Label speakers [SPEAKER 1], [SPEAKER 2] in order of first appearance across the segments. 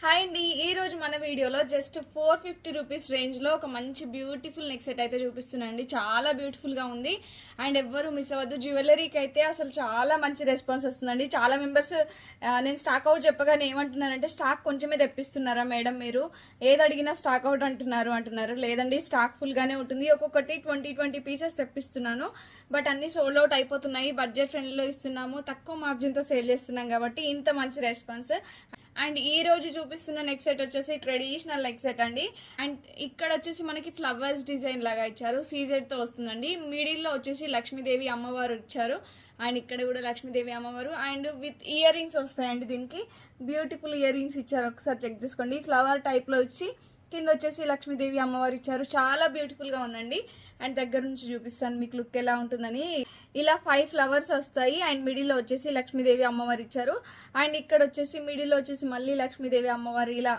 [SPEAKER 1] Hi అండి, ఈ రోజు మన వీడియోలో జస్ట్ 450 రూపీస్ రేంజ్లో ఒక మంచి బ్యూటిఫుల్ నెక్ సెట్ అయితే చూపిస్తున్నానండి. చాలా బ్యూటిఫుల్గా ఉంది అండ్ ఎవ్వరు మిస్ అవ్వద్దు. జ్యువెలరీకి అయితే అసలు చాలా మంచి రెస్పాన్స్ వస్తుందండి. చాలా మెంబర్స్ నేను స్టాక్ అవుట్ చెప్పగానే ఏమంటున్నారంటే స్టాక్ కొంచెమే తెప్పిస్తున్నారా మేడం, మీరు ఏది అడిగినా స్టాక్ అవుట్ అంటున్నారు. లేదండి, స్టాక్ ఫుల్గానే ఉంటుంది. ఒక్కొక్కటి 20 పీసెస్ తెప్పిస్తున్నాను, బట్ అన్నీ సోల్డ్ అవుట్ అయిపోతున్నాయి. బడ్జెట్ ఫ్రెండ్లీలో ఇస్తున్నాము, తక్కువ మార్జిన్తో సేల్ చేస్తున్నాం కాబట్టి ఇంత మంచి రెస్పాన్స్. అండ్ ఈ రోజు చూపిస్తున్న నెక్ సెట్ వచ్చేసి ట్రెడిషనల్ నెక్ సెట్ అండి. అండ్ ఇక్కడ వచ్చేసి మనకి ఫ్లవర్స్ డిజైన్ లాగా ఇచ్చారు, సీజెడ్ తో వస్తుందండి. మిడిల్లో వచ్చేసి లక్ష్మీదేవి అమ్మవారు ఇచ్చారు అండ్ ఇక్కడ కూడా లక్ష్మీదేవి అమ్మవారు అండ్ విత్ ఇయర్ రింగ్స్ వస్తాయండి. దీనికి బ్యూటిఫుల్ ఇయర్ రింగ్స్ ఇచ్చారు, ఒకసారి చెక్ చేసుకోండి. ఫ్లవర్ టైప్ లో వచ్చి కింద వచ్చేసి లక్ష్మీదేవి అమ్మవారు ఇచ్చారు. చాలా బ్యూటిఫుల్ గా ఉందండి. అండ్ దగ్గర నుంచి చూపిస్తాను మీకు లుక్ ఎలా ఉంటుందని. ఇలా 5 ఫ్లవర్స్ వస్తాయి అండ్ మిడిల్లో వచ్చేసి లక్ష్మీదేవి అమ్మవారు ఇచ్చారు. అండ్ ఇక్కడ వచ్చేసి మిడిల్లో వచ్చేసి మళ్ళీ లక్ష్మీదేవి అమ్మవారు ఇలా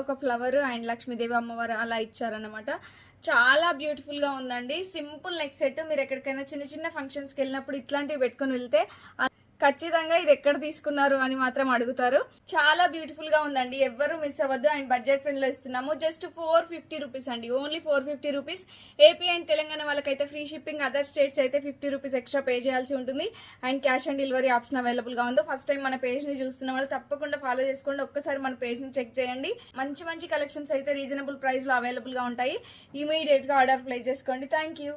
[SPEAKER 1] ఒక ఫ్లవర్ అండ్ లక్ష్మీదేవి అమ్మవారు అలా ఇచ్చారనమాట. చాలా బ్యూటిఫుల్గా ఉందండి. Simple neck set. మీరు ఎక్కడికైనా చిన్న చిన్న ఫంక్షన్స్కి వెళ్ళినప్పుడు ఇట్లాంటివి పెట్టుకొని వెళ్తే ఖచ్చితంగా ఇది ఎక్కడ తీసుకున్నారు అని మాత్రం అడుగుతారు. చాలా బ్యూటిఫుల్ గా ఉందండి, ఎవ్వరు మిస్ అవ్వద్దు. అండ్ బడ్జెట్ ఫ్రెండ్ లో ఇస్తున్నాము. జస్ట్ 450 రూపీస్ అండి, only 450 rupees. AP and Telangana వాళ్ళకైతే ఫ్రీ షిప్పింగ్, అదర్ స్టేట్స్ అయితే 50 రూపీస్ ఎక్స్ట్రా పే చేయాల్సి ఉంటుంది. And cash on delivery option available గా ఉంది. ఫస్ట్ టైం మన పేజ్ ని చూస్తున్న వాళ్ళు తప్పకుండా ఫాలో చేసుకోండి. ఒక్కసారి మన పేజ్ ని చెక్ చేయండి. మంచి కలెక్షన్స్ అయితే రీజనబుల్ ప్రైస్ లో అవైలబుల్ గా ఉంటాయి. ఇమీడియట్ గా ఆర్డర్ ప్లేస్ చేసుకోండి. Thank you.